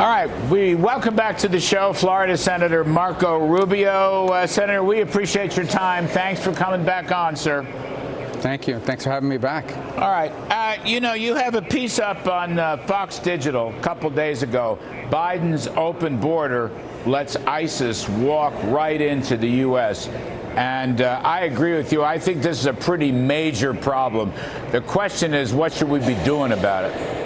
All right, we welcome back to the show Florida Senator Marco Rubio. Senator, we appreciate your time. Thanks for coming back on, sir. Thank you. Thanks for having me back. All right. You have a piece up on Fox Digital a couple days ago. Biden's open border lets ISIS walk right into the U.S. And I agree with you. I think this is a pretty major problem. The question is, what should we be doing about it?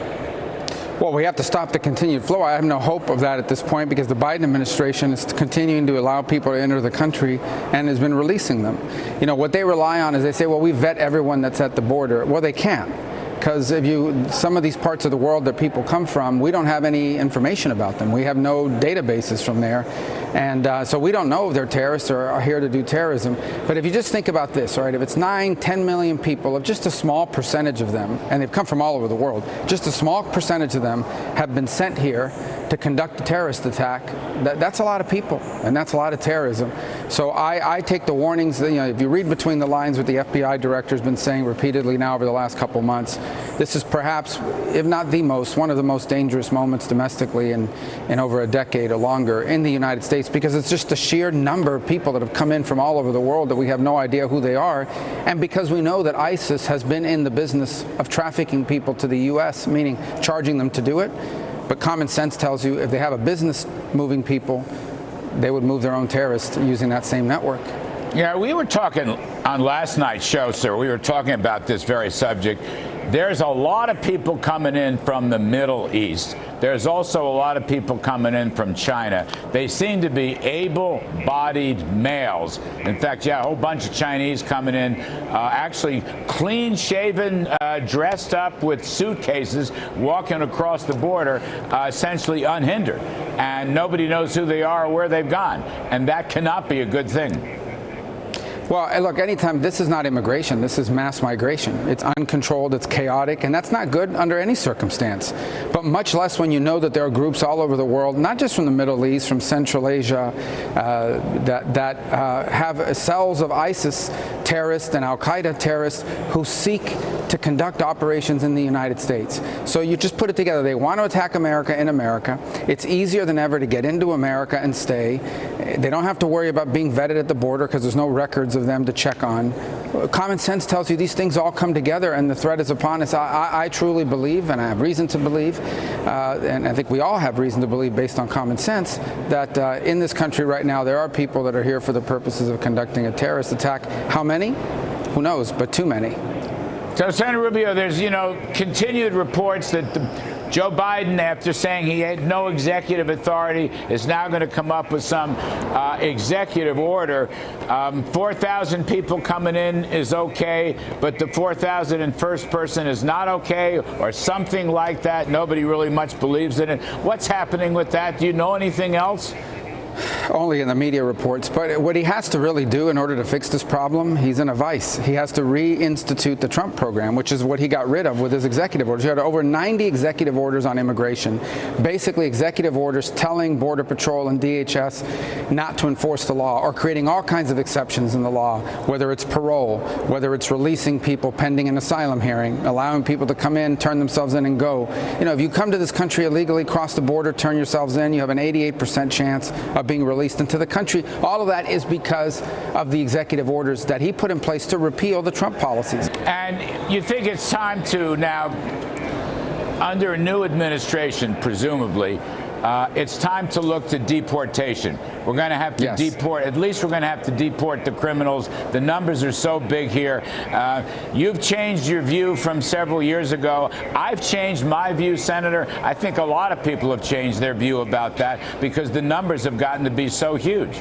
Well, we have to stop the continued flow. I have no hope of that at this point because the Biden administration is continuing to allow people to enter the country and has been releasing them. You know, what they rely on is they say, well, we vet everyone that's at the border. Well, they can't. Because some of these parts of the world that people come from, we don't have any information about them. We have no databases from there. And so we don't know if they're terrorists or are here to do terrorism. But if you just think about this, all right, if it's 9-10 million people, if just a small percentage of them, and they've come from all over the world, just a small percentage of them have been sent here to conduct a terrorist attack, that's a lot of people, and that's a lot of terrorism. So I take the warnings, if you read between the lines what the FBI director has been saying repeatedly now over the last couple months, this is perhaps, if not the most, one of the most dangerous moments domestically in over a decade or longer in the United States, because it's just the sheer number of people that have come in from all over the world that we have no idea who they are, and because we know that ISIS has been in the business of trafficking people to the U.S., meaning charging them to do it. But common sense tells you if they have a business moving people, they would move their own terrorists using that same network. Yeah, we were talking on last night's show, sir. We were talking about this very subject. There's a lot of people coming in from the Middle East. There's also a lot of people coming in from China. They seem to be able-bodied males. In fact, a whole bunch of Chinese coming in, actually clean-shaven, dressed up with suitcases, walking across the border, essentially unhindered. And nobody knows who they are or where they've gone. And that cannot be a good thing. Well, look, anytime, this is not immigration, this is mass migration. It's uncontrolled, it's chaotic, and that's not good under any circumstance. But much less when you know that there are groups all over the world, not just from the Middle East, from Central Asia, that have cells of ISIS terrorists and Al-Qaeda terrorists who seek to conduct operations in the United States. So you just put it together. They want to attack America in America. It's easier than ever to get into America and stay. They don't have to worry about being vetted at the border because there's no records of them to check on. Common sense tells you these things all come together and the threat is upon us. I truly believe, and I have reason to believe, and I think we all have reason to believe based on common sense, that in this country right now there are people that are here for the purposes of conducting a terrorist attack. How many? Who knows, but too many. So, Senator Rubio, there's, continued reports that Joe Biden, after saying he had no executive authority, is now going to come up with some executive order. 4,000 people coming in is okay, but the 4,001st person is not okay, or something like that. Nobody really much believes in it. What's happening with that? Do you know anything else? Only in the media reports. But what he has to really do in order to fix this problem, he's in a vice. He has to reinstitute the Trump program, which is what he got rid of with his executive orders. He had over 90 executive orders on immigration, basically executive orders telling Border Patrol and DHS not to enforce the law or creating all kinds of exceptions in the law, whether it's parole, whether it's releasing people pending an asylum hearing, allowing people to come in, turn themselves in and go. If you come to this country illegally, cross the border, turn yourselves in, you have an 88% chance of being released into the country. All of that is because of the executive orders that he put in place to repeal the Trump policies. And you think it's time to now, under a new administration, presumably, it's time to look to deportation. We're going to have to deport, at least we're going to have to deport the criminals. The numbers are so big here. You've changed your view from several years ago. I've changed my view, Senator. I think a lot of people have changed their view about that because the numbers have gotten to be so huge.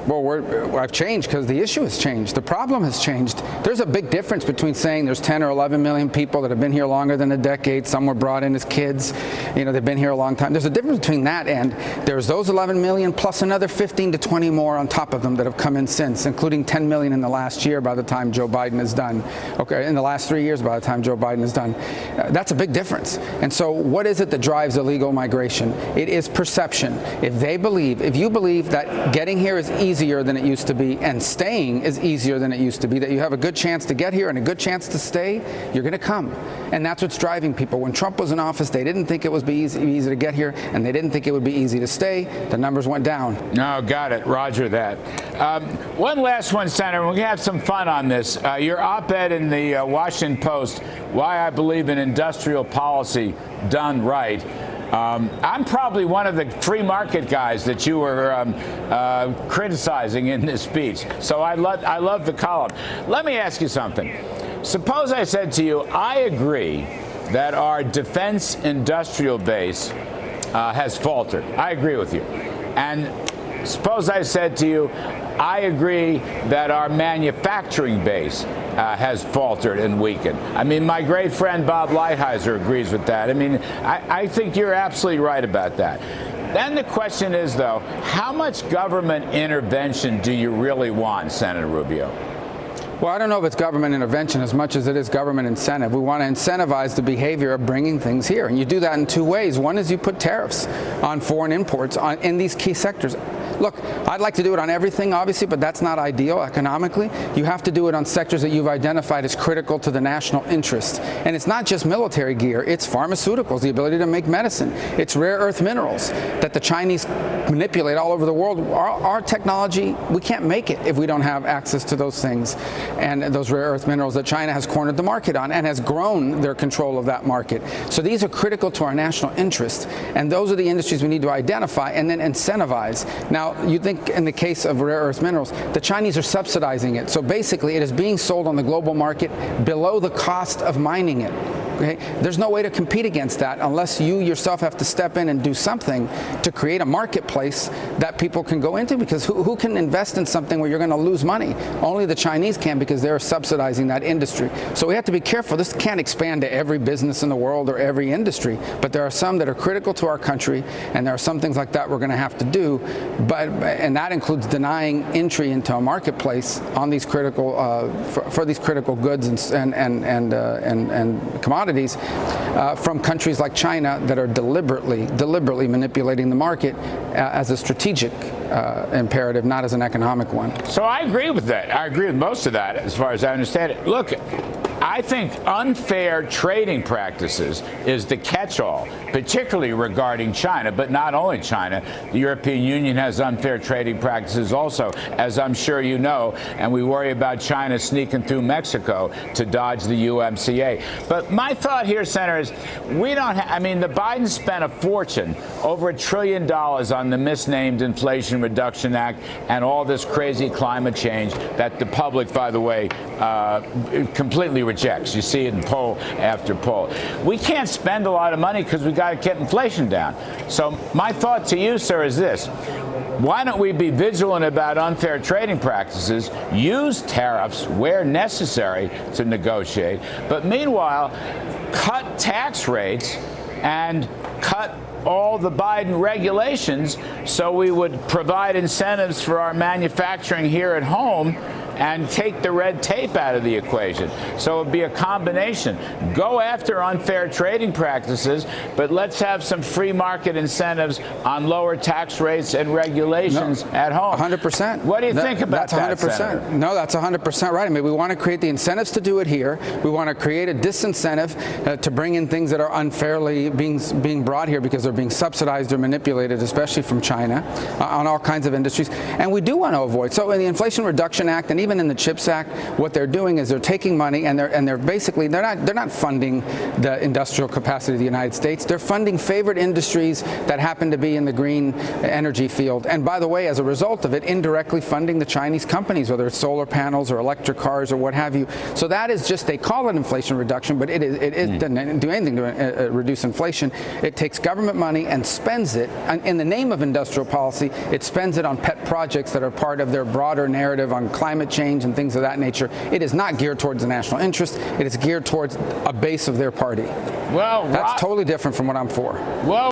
Well, I've changed because the issue has changed. The problem has changed. There's a big difference between saying there's 10 or 11 million people that have been here longer than a decade. Some were brought in as kids. They've been here a long time. There's a difference between that and there's those 11 million plus another 15 to 20 more on top of them that have come in since, including 10 million in the last year by the time Joe Biden is done. Okay, in the last 3 years by the time Joe Biden is done. That's a big difference. And so what is it that drives illegal migration? It is perception. If you believe that getting here is easy, easier than it used to be, and staying is easier than it used to be, that you have a good chance to get here and a good chance to stay, you're going to come. And that's what's driving people. When Trump was in office, they didn't think it would be easy to get here, and they didn't think it would be easy to stay. The numbers went down. No, got it. Roger that. One last one, Senator. We can have some fun on this. Your op-ed in the Washington Post, Why I Believe in Industrial Policy Done Right. I'm probably one of the free market guys that you were criticizing in this speech. So I love the column. Let me ask you something. Suppose I said to you, I agree that our defense industrial base has faltered. I agree with you. And suppose I said to you, I agree that our manufacturing base has faltered and weakened. I mean, my great friend Bob Lighthizer agrees with that. I mean, I think you're absolutely right about that. Then the question is, though, how much government intervention do you really want, Senator Rubio? Well, I don't know if it's government intervention as much as it is government incentive. We want to incentivize the behavior of bringing things here. And you do that in two ways. One is you put tariffs on foreign imports in these key sectors. Look, I'd like to do it on everything, obviously, but that's not ideal economically. You have to do it on sectors that you've identified as critical to the national interest. And it's not just military gear. It's pharmaceuticals, the ability to make medicine. It's rare earth minerals that the Chinese manipulate all over the world. Our technology, we can't make it if we don't have access to those things and those rare earth minerals that China has cornered the market on and has grown their control of that market. So these are critical to our national interest. And those are the industries we need to identify and then incentivize. Now, you think in the case of rare earth minerals, the Chinese are subsidizing it. So basically, it is being sold on the global market below the cost of mining it. Okay? There's no way to compete against that unless you yourself have to step in and do something to create a marketplace that people can go into, because who can invest in something where you're going to lose money? Only the Chinese can, because they're subsidizing that industry. So we have to be careful. This can't expand to every business in the world or every industry, but there are some that are critical to our country, and there are some things like that we're going to have to do, and that includes denying entry into a marketplace on these critical for these critical goods and commodities from countries like China that are deliberately manipulating the market as a strategic imperative, not as an economic one. So I agree with that. I agree with most of that, as far as I understand it. Look, I think unfair trading practices is the catch-all, particularly regarding China, but not only China. The European Union has unfair trading practices also, as I'm sure you know, and we worry about China sneaking through Mexico to dodge the USMCA. But my thought here, Senator, is we don't I mean, the Biden spent a fortune, over $1 trillion, on the misnamed Inflation Reduction Act and all this crazy climate change that the public, by the way, completely rejects. You see it in poll after poll. We can't spend a lot of money because we got to get inflation down. So my thought to you, sir, is this. Why don't we be vigilant about unfair trading practices, use tariffs where necessary to negotiate, but meanwhile, cut tax rates and cut all the Biden regulations so we would provide incentives for our manufacturing here at home and take the red tape out of the equation. So it would be a combination. Go after unfair trading practices, but let's have some free market incentives on lower tax rates and regulations at home. 100%. What do you think about that, That's 100%. Senator? No, that's 100% right. I mean, we want to create the incentives to do it here. We want to create a disincentive to bring in things that are unfairly being brought here because they're being subsidized or manipulated, especially from China, on all kinds of industries. And we do want to avoid. So in the Inflation Reduction Act and even in the CHIPS Act, what they're doing is they're taking money and they're basically they're not funding the industrial capacity of the United States. They're funding favored industries that happen to be in the green energy field. And by the way, as a result of it, indirectly funding the Chinese companies, whether it's solar panels or electric cars or what have you. So that is just, they call it inflation reduction, but it doesn't do anything to reduce inflation. It takes government money and spends it in the name of industrial policy. It spends it on pet projects that are part of their broader narrative on climate change and things of that nature. It is not geared towards the national interest. It is geared towards a base of their party. Well, that's totally different from what I'm for. Well.